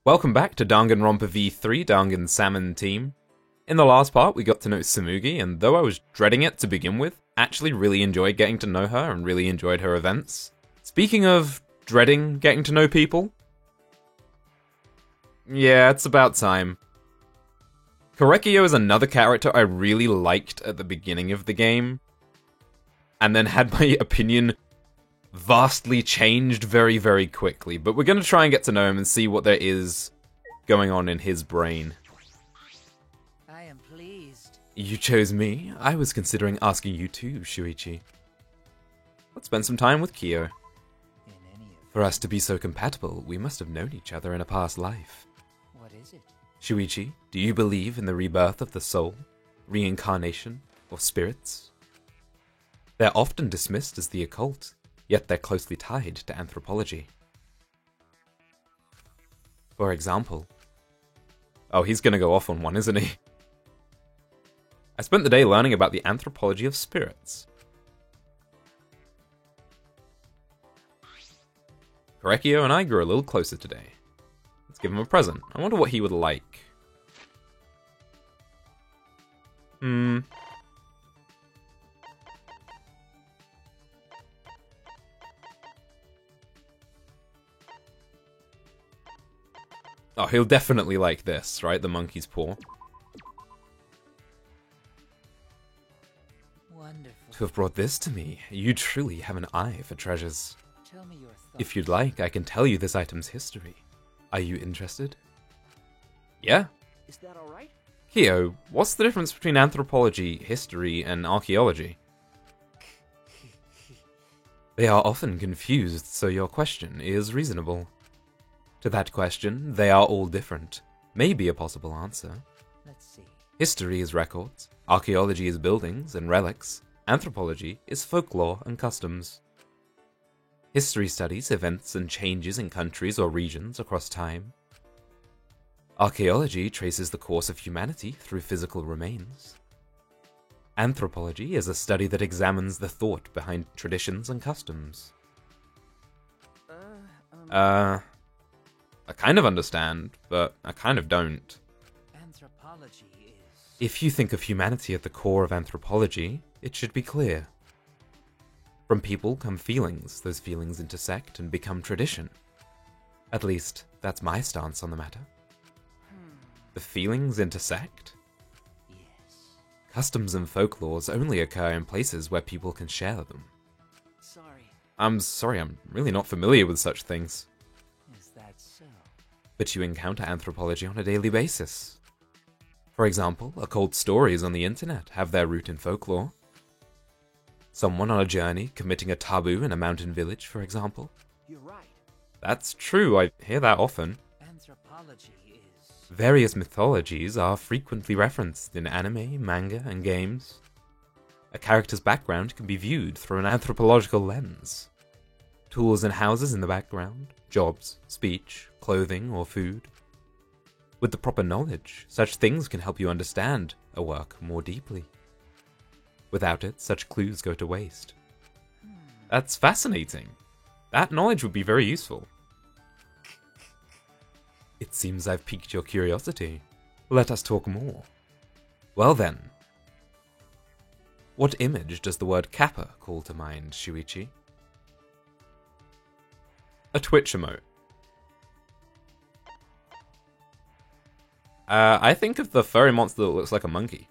Welcome back to Danganronpa V3 Dangan Salmon Team. In the last part, we got to know Tsumugi, and though I was dreading it to begin with, actually really enjoyed getting to know her and really enjoyed her events. Speaking of dreading getting to know people, yeah, it's about time. Korekiyo is another character I really liked at the beginning of the game, and then had my opinion vastly changed very, very quickly, but we're going to try and get to know him and see what there is going on in his brain. I am pleased. You chose me? I was considering asking you too, Shuichi. Let's spend some time with Kyo. In any event, For us to be so compatible, we must have known each other in a past life. what is it? Shuichi, do you believe in the rebirth of the soul, reincarnation, or spirits? They're often dismissed as the occult, yet they're closely tied to anthropology. For example... Oh, he's gonna go off on one, isn't he? I spent the day learning about the anthropology of spirits. Korekiyo and I grew a little closer today. Let's give him a present. I wonder what he would like. Oh, he'll definitely like this, right? The monkey's paw. Wonderful. To have brought this to me, you truly have an eye for treasures. Tell me your thoughts. If you'd like, I can tell you this item's history. Are you interested? Yeah? Is that all right? Kyo, what's the difference between anthropology, history, and archaeology? They are often confused, so your question is reasonable. To that question, they are all different. May be a possible answer. Let's see. History is records, archaeology is buildings and relics, anthropology is folklore and customs. History studies events and changes in countries or regions across time. Archaeology traces the course of humanity through physical remains. Anthropology is a study that examines the thought behind traditions and customs. I kind of understand, but I kind of don't. Anthropology is... If you think of humanity at the core of anthropology, it should be clear. From people come feelings, those feelings intersect and become tradition. At least, that's my stance on the matter. The feelings intersect? Yes. Customs and folklores only occur in places where people can share them. Sorry. I'm sorry, I'm really not familiar with such things. Is that so? But you encounter anthropology on a daily basis. For example, occult stories on the internet have their root in folklore. Someone on a journey committing a taboo in a mountain village, for example. You're right. That's true, I hear that often. Anthropology is... Various mythologies are frequently referenced in anime, manga, and games. A character's background can be viewed through an anthropological lens. Tools and houses in the background, jobs, speech, clothing, or food. With the proper knowledge, such things can help you understand a work more deeply. Without it, such clues go to waste. That's fascinating. That knowledge would be very useful. It seems I've piqued your curiosity. Let us talk more. Well then. What image does the word kappa call to mind, Shuichi? A Twitch emote. I think of the furry monster that looks like a monkey.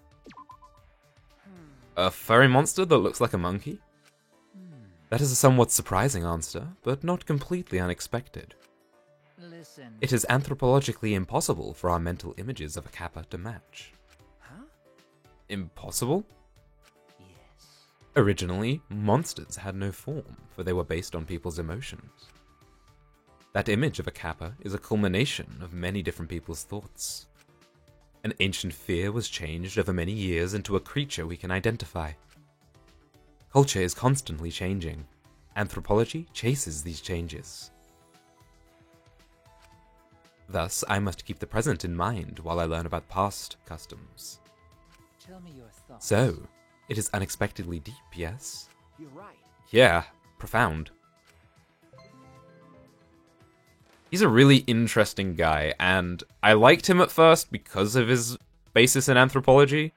A furry monster that looks like a monkey? That is a somewhat surprising answer, but not completely unexpected. Listen. It is anthropologically impossible for our mental images of a kappa to match. Huh? Impossible? Yes. Originally, monsters had no form, for they were based on people's emotions. That image of a kappa is a culmination of many different people's thoughts. An ancient fear was changed over many years into a creature we can identify. Culture is constantly changing. Anthropology chases these changes. Thus, I must keep the present in mind while I learn about past customs. Tell me your thoughts. So, it is unexpectedly deep, yes? You're right. Yeah, profound. He's a really interesting guy, and I liked him at first because of his basis in anthropology.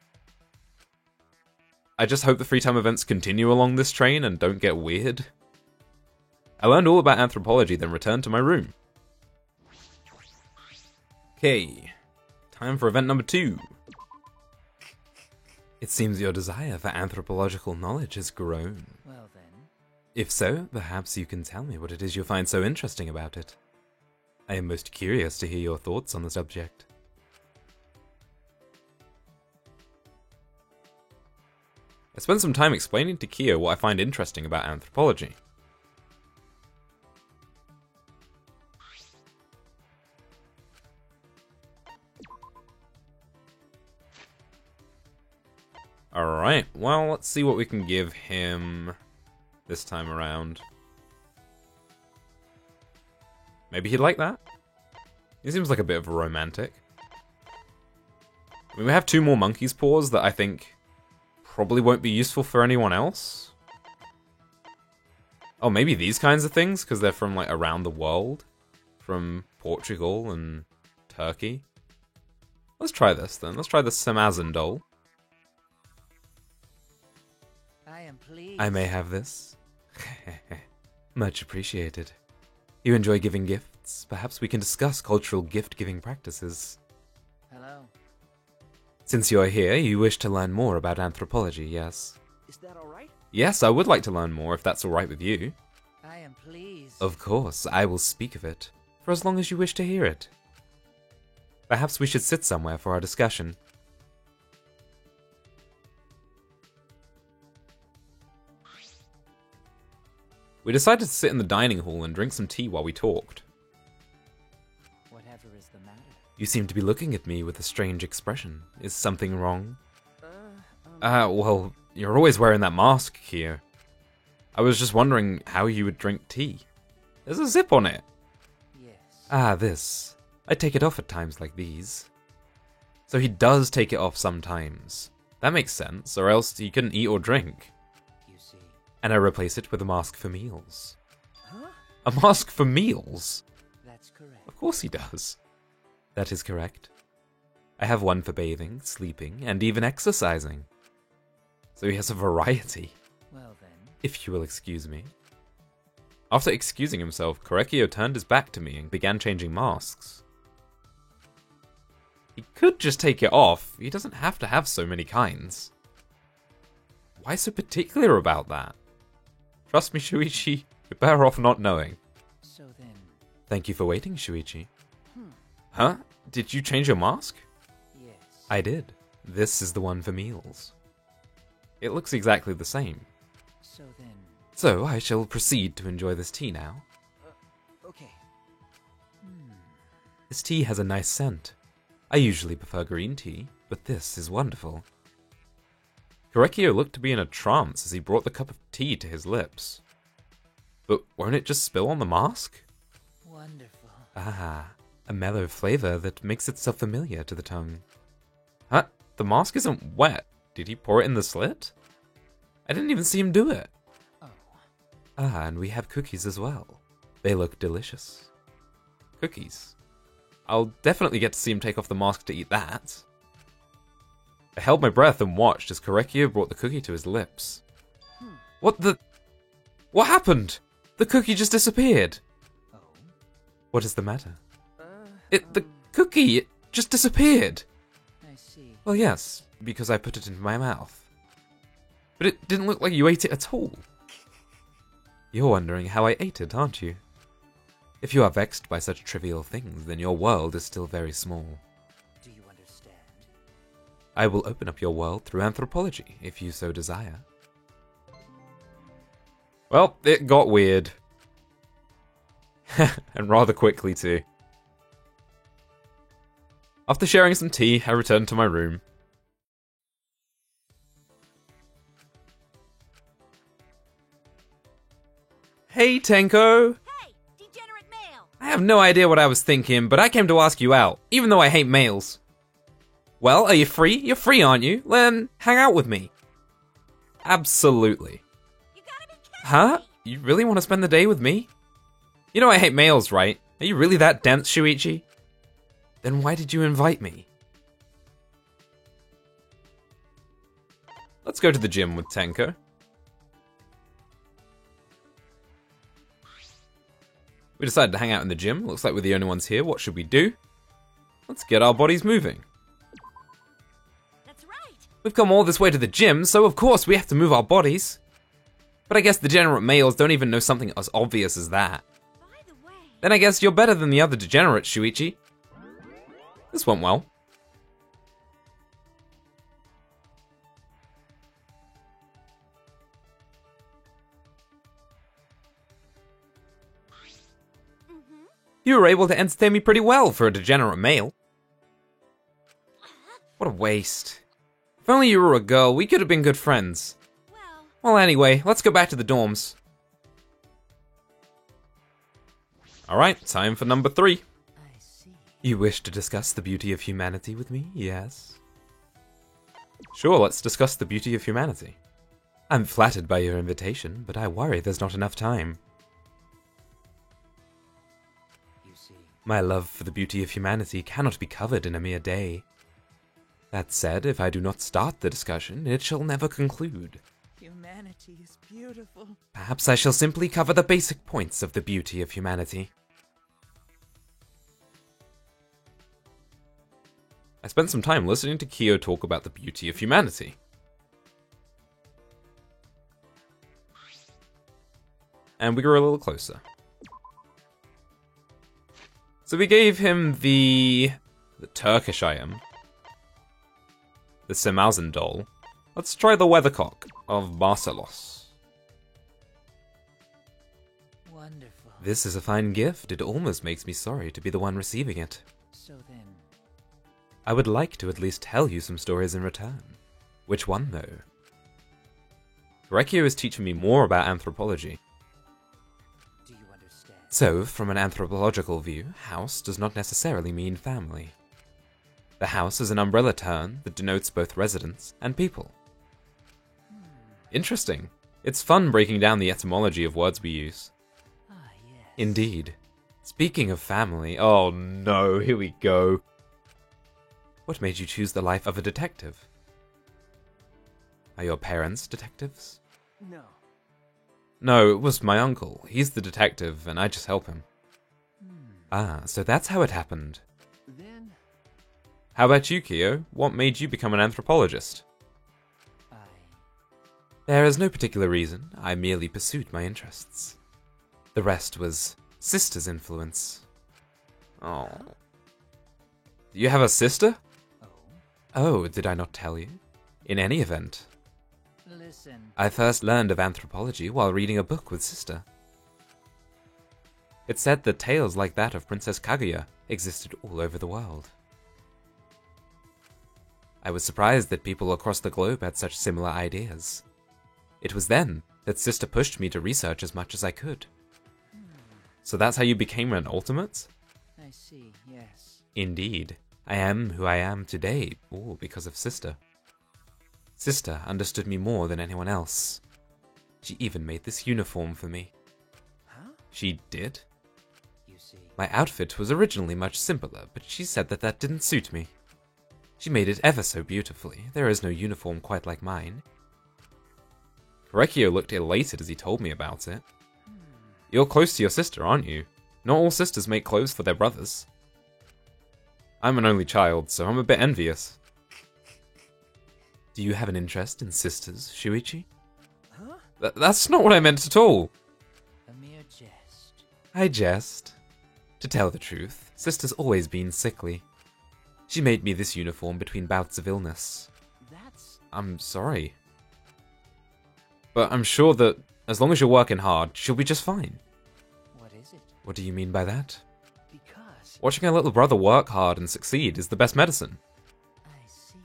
I just hope the free time events continue along this train and don't get weird. I learned all about anthropology, then returned to my room. Okay, time for event number 2. It seems your desire for anthropological knowledge has grown. Well then, If so, perhaps you can tell me what it is you find so interesting about it. I am most curious to hear your thoughts on the subject. I spent some time explaining to Kyo what I find interesting about anthropology. Alright, well, let's see what we can give him this time around. Maybe he'd like that? He seems like a bit of a romantic. I mean, we have 2 more monkey's paws that I think probably won't be useful for anyone else. Oh, maybe these kinds of things, because they're from, like, around the world. From Portugal and Turkey. Let's try this, then. Let's try the Samazan doll. I am pleased. I may have this. Much appreciated. You enjoy giving gifts? Perhaps we can discuss cultural gift-giving practices. Hello. Since you're here, you wish to learn more about anthropology, yes? Is that alright? Yes, I would like to learn more if that's alright with you. I am pleased. Of course, I will speak of it, for as long as you wish to hear it. Perhaps we should sit somewhere for our discussion. We decided to sit in the dining hall and drink some tea while we talked. Whatever is the matter? You seem to be looking at me with a strange expression. Is something wrong? Well, you're always wearing that mask here. I was just wondering how you would drink tea. There's a zip on it. Yes. Ah, this. I take it off at times like these. So he does take it off sometimes. That makes sense, or else he couldn't eat or drink. You see. And I replace it with a mask for meals. Huh? A mask for meals? That's correct. Of course he does. That is correct. I have one for bathing, sleeping, and even exercising. So he has a variety. Well then. If you will excuse me. After excusing himself, Korekiyo turned his back to me and began changing masks. He could just take it off. He doesn't have to have so many kinds. Why so particular about that? Trust me, Shuichi, you're better off not knowing. So then. Thank you for waiting, Shuichi. Huh? Did you change your mask? Yes. I did. This is the one for meals. It looks exactly the same. So then. So I shall proceed to enjoy this tea now. Okay. This tea has a nice scent. I usually prefer green tea, but this is wonderful. Korekiyo looked to be in a trance as he brought the cup of tea to his lips. But won't it just spill on the mask? Wonderful. Ah, a mellow flavor that makes itself familiar to the tongue. Huh? The mask isn't wet. Did he pour it in the slit? I didn't even see him do it. Oh. Ah, and we have cookies as well. They look delicious. Cookies. I'll definitely get to see him take off the mask to eat that. I held my breath and watched as Korekiyo brought the cookie to his lips. What the... What happened? The cookie just disappeared. Oh. What is the matter? The cookie, it just disappeared. I see. Well, yes, because I put it into my mouth. But it didn't look like you ate it at all. You're wondering how I ate it, aren't you? If you are vexed by such trivial things, then your world is still very small. Do you understand? I will open up your world through anthropology, if you so desire. Well, it got weird. And rather quickly, too. After sharing some tea, I returned to my room. Hey, Tenko! Hey, degenerate male! I have no idea what I was thinking, but I came to ask you out, even though I hate males. Well, are you free? You're free, aren't you? Then hang out with me. Absolutely. You gotta be kidding Huh? me! You really want to spend the day with me? You know I hate males, right? Are you really that dense, Shuichi? Then why did you invite me? Let's go to the gym with Tenko. We decided to hang out in the gym. Looks like we're the only ones here. What should we do? Let's get our bodies moving. That's right. We've come all this way to the gym, so of course we have to move our bodies. But I guess degenerate males don't even know something as obvious as that. By the way, Then I guess you're better than the other degenerates, Shuichi. This went well. You were able to entertain me pretty well for a degenerate male. What a waste. If only you were a girl, we could have been good friends. well, Well, anyway, let's go back to the dorms. Alright, time for number 3. I see. You wish to discuss the beauty of humanity with me, yes? Sure, let's discuss the beauty of humanity. I'm flattered by your invitation, but I worry there's not enough time. You see. My love for the beauty of humanity cannot be covered in a mere day. That said, if I do not start the discussion, it shall never conclude. Humanity is beautiful. Perhaps I shall simply cover the basic points of the beauty of humanity. I spent some time listening to Kyo talk about the beauty of humanity. And we grew a little closer. So we gave him the Turkish item, the Semausen doll. Let's try the weathercock of Barcelos. Wonderful. This is a fine gift. It almost makes me sorry to be the one receiving it. So then, I would like to at least tell you some stories in return. Which one, though? Rekio is teaching me more about anthropology. do you understand? So, from an anthropological view, house does not necessarily mean family. The house is an umbrella term that denotes both residents and people. Interesting. It's fun breaking down the etymology of words we use. Ah, yes. Indeed. Speaking of family, oh no, here we go. What made you choose the life of a detective? Are your parents detectives? No. No, it was my uncle. He's the detective, and I just help him. Ah, so that's how it happened. Then How about you, Kyo? What made you become an anthropologist? There is no particular reason. I merely pursued my interests. The rest was sister's influence. Oh. Do you have a sister? Oh, did I not tell you? In any event, Listen. I first learned of anthropology while reading a book with sister. It said that tales like that of Princess Kaguya existed all over the world. I was surprised that people across the globe had such similar ideas. It was then that sister pushed me to research as much as I could. So that's how you became an ultimate? I see, yes. Indeed. I am who I am today, all because of sister. Sister understood me more than anyone else. She even made this uniform for me. Huh? She did? You see. My outfit was originally much simpler, but she said that that didn't suit me. She made it ever so beautifully. There is no uniform quite like mine. Rekio looked elated as he told me about it. You're close to your sister, aren't you? Not all sisters make clothes for their brothers. I'm an only child, so I'm a bit envious. Do you have an interest in sisters, Shuichi? Huh? That's not what I meant at all. A mere jest. I jest. To tell the truth, sister's always been sickly. She made me this uniform between bouts of illness. That's I'm sorry. But I'm sure that, as long as you're working hard, she'll be just fine. What is it? What do you mean by that? because Watching a little brother work hard and succeed is the best medicine. I see.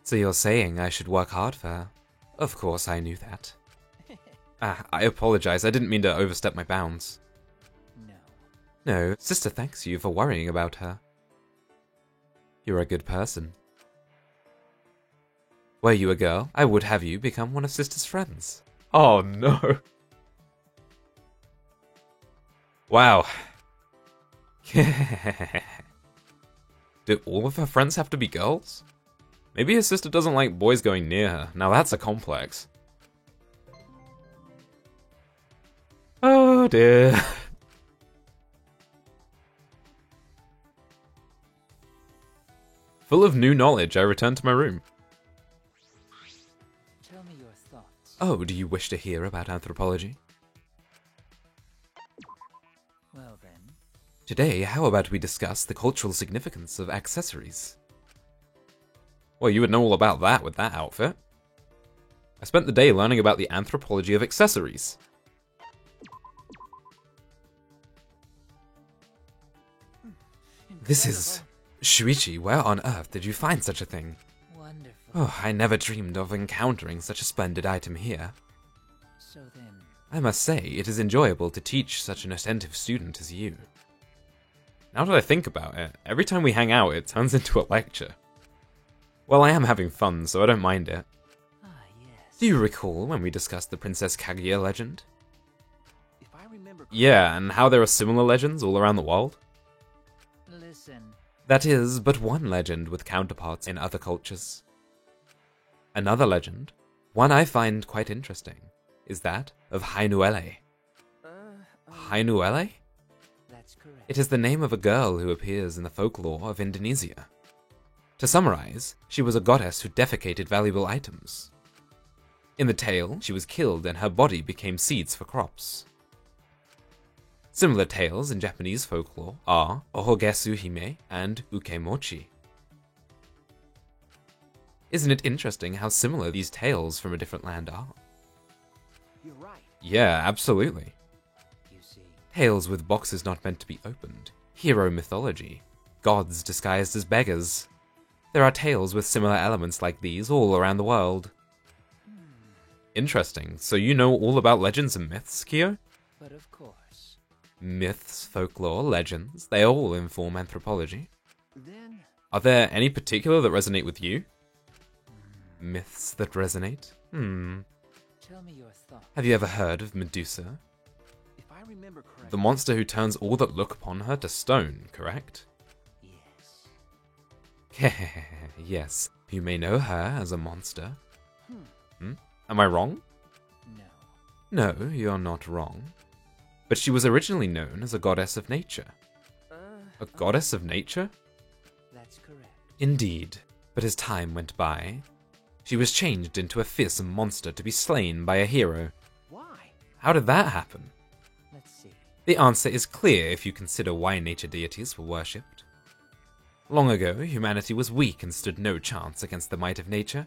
So you're saying I should work hard for her? Of course I knew that. I apologize, I didn't mean to overstep my bounds. No. No, sister thanks you for worrying about her. You're a good person. Were you a girl, I would have you become one of sister's friends. Oh no. Wow. Do all of her friends have to be girls? Maybe her sister doesn't like boys going near her. Now that's a complex. Oh dear. Full of new knowledge, I return to my room. Tell me your thoughts. Oh, do you wish to hear about anthropology? Well then, Today, how about we discuss the cultural significance of accessories? Well, you would know all about that with that outfit. I spent the day learning about the anthropology of accessories. This is... Shuichi, where on earth did you find such a thing? wonderful. Oh, I never dreamed of encountering such a splendid item here. So then, I must say, it is enjoyable to teach such an attentive student as you. Now that I think about it, every time we hang out, it turns into a lecture. Well, I am having fun, so I don't mind it. ah yes. Do you recall when we discussed the Princess Kaguya legend? If I remember Yeah, and how there are similar legends all around the world? Listen, That is but one legend with counterparts in other cultures. Another legend, one I find quite interesting, is that of Hainuele. Hainuele? that's correct. It is the name of a girl who appears in the folklore of Indonesia. To summarize, she was a goddess who defecated valuable items. In the tale, she was killed and her body became seeds for crops. Similar tales in Japanese folklore are Ohogesu Hime and Ukemochi. Isn't it interesting how similar these tales from a different land are? you're right. Yeah, absolutely. You see, Tales with boxes not meant to be opened, hero mythology, gods disguised as beggars. There are tales with similar elements like these all around the world. Interesting, so you know all about legends and myths, Kyo? but of course. Myths, folklore, legends, they all inform anthropology. Then Are there any particular that resonate with you? Myths that resonate? Tell me your thoughts. Have you ever heard of Medusa? if I remember correctly, The monster who turns all that look upon her to stone, correct? Yes. Yes, you may know her as a monster. Am I wrong? No. No, you're not wrong. But she was originally known as a goddess of nature. A goddess of nature? That's correct. Indeed, but as time went by, she was changed into a fearsome monster to be slain by a hero. why? How did that happen? Let's see. The answer is clear if you consider why nature deities were worshipped. Long ago, humanity was weak and stood no chance against the might of nature.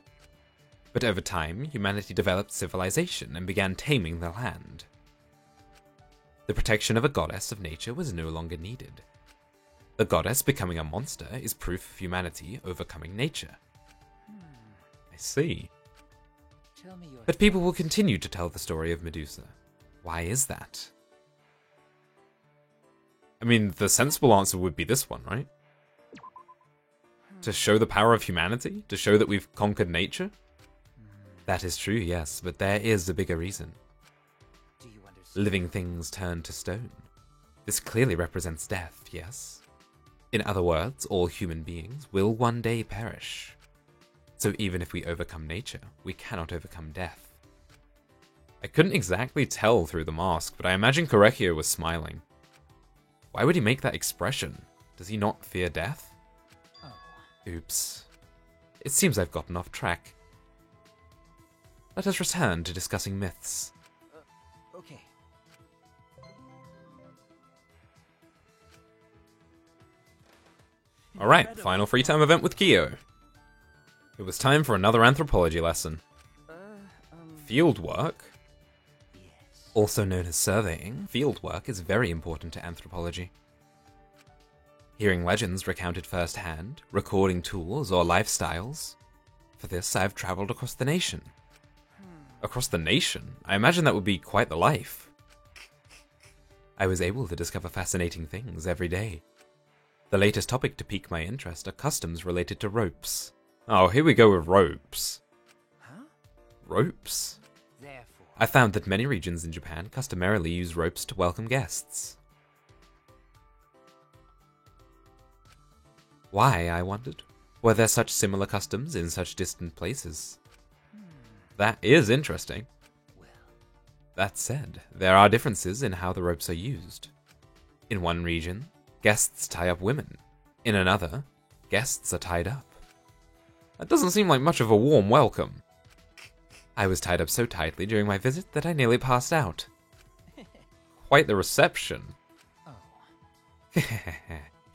But over time, humanity developed civilization and began taming the land. The protection of a goddess of nature was no longer needed. The goddess becoming a monster is proof of humanity overcoming nature. I see. Tell me your But people will continue to tell the story of Medusa. Why is that? I mean, the sensible answer would be this one, right? To show the power of humanity? To show that we've conquered nature? That is true, yes, but there is a bigger reason. Do you understand? Living things turn to stone. This clearly represents death, yes? In other words, all human beings will one day perish. So even if we overcome nature, we cannot overcome death. I couldn't exactly tell through the mask, but I imagine Korekiyo was smiling. Why would he make that expression? Does he not fear death? Oh, Oops. It seems I've gotten off track. Let us return to discussing myths. Okay. Alright, final free time event with Kyo. It was time for another anthropology lesson. Fieldwork, yes. also known as surveying, fieldwork is very important to anthropology. Hearing legends recounted firsthand, recording tools or lifestyles. For this, I've traveled across the nation. Across the nation? I imagine that would be quite the life. I was able to discover fascinating things every day. The latest topic to pique my interest are customs related to ropes. Oh, here we go with ropes. Huh? Ropes? Therefore, I found that many regions in Japan customarily use ropes to welcome guests. Why, I wondered. Were there such similar customs in such distant places? That is interesting. Well, That said, there are differences in how the ropes are used. In one region, guests tie up women. In another, guests are tied up. That doesn't seem like much of a warm welcome. I was tied up so tightly during my visit that I nearly passed out. Quite the reception. oh,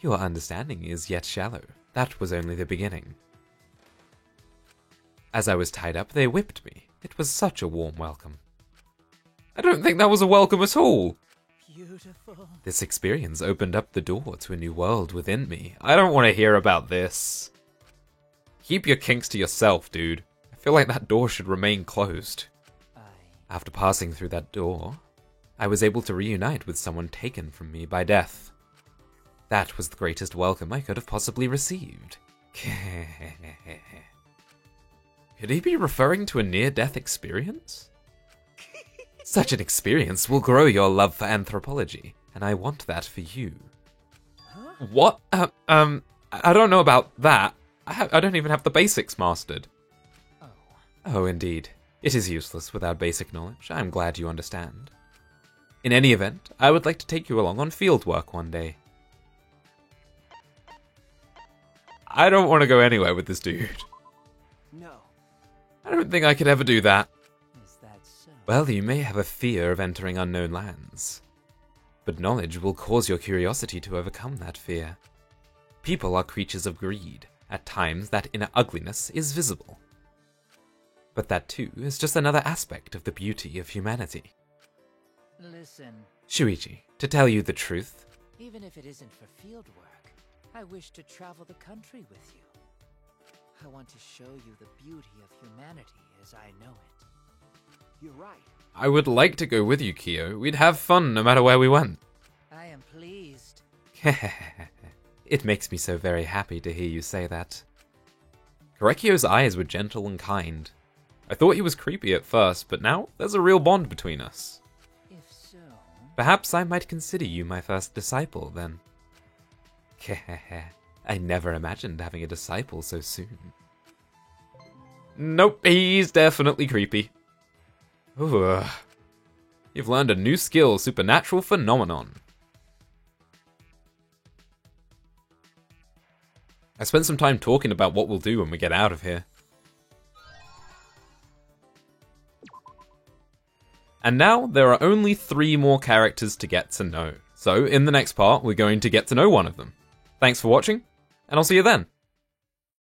Your understanding is yet shallow. That was only the beginning. As I was tied up, they whipped me. It was such a warm welcome. I don't think that was a welcome at all. beautiful. This experience opened up the door to a new world within me. I don't want to hear about this. Keep your kinks to yourself, dude. I feel like that door should remain closed. After passing through that door, I was able to reunite with someone taken from me by death. That was the greatest welcome I could have possibly received. Could he be referring to a near-death experience? Such an experience will grow your love for anthropology, and I want that for you. Huh? What? I don't know about that. I don't even have the basics mastered. Oh, Oh, indeed. It is useless without basic knowledge. I'm glad you understand. In any event, I would like to take you along on field work one day. I don't want to go anywhere with this dude. No. I don't think I could ever do that. is that so? Well, you may have a fear of entering unknown lands, but knowledge will cause your curiosity to overcome that fear. People are creatures of greed. At times, that inner ugliness is visible. But that too is just another aspect of the beauty of humanity. Listen, Shuichi, to tell you the truth, even if it isn't for field work, I wish to travel the country with you. I want to show you the beauty of humanity as I know it. You're right. I would like to go with you, Kyo. We'd have fun no matter where we went. I am pleased. It makes me so very happy to hear you say that. Korekio's eyes were gentle and kind. I thought he was creepy at first, but now there's a real bond between us. If so, Perhaps I might consider you my first disciple, then. I never imagined having a disciple so soon. Nope, he's definitely creepy. Ooh. You've learned a new skill, Supernatural Phenomenon. I spent some time talking about what we'll do when we get out of here. And now, there are only 3 more characters to get to know. So, in the next part, we're going to get to know one of them. Thanks for watching, and I'll see you then.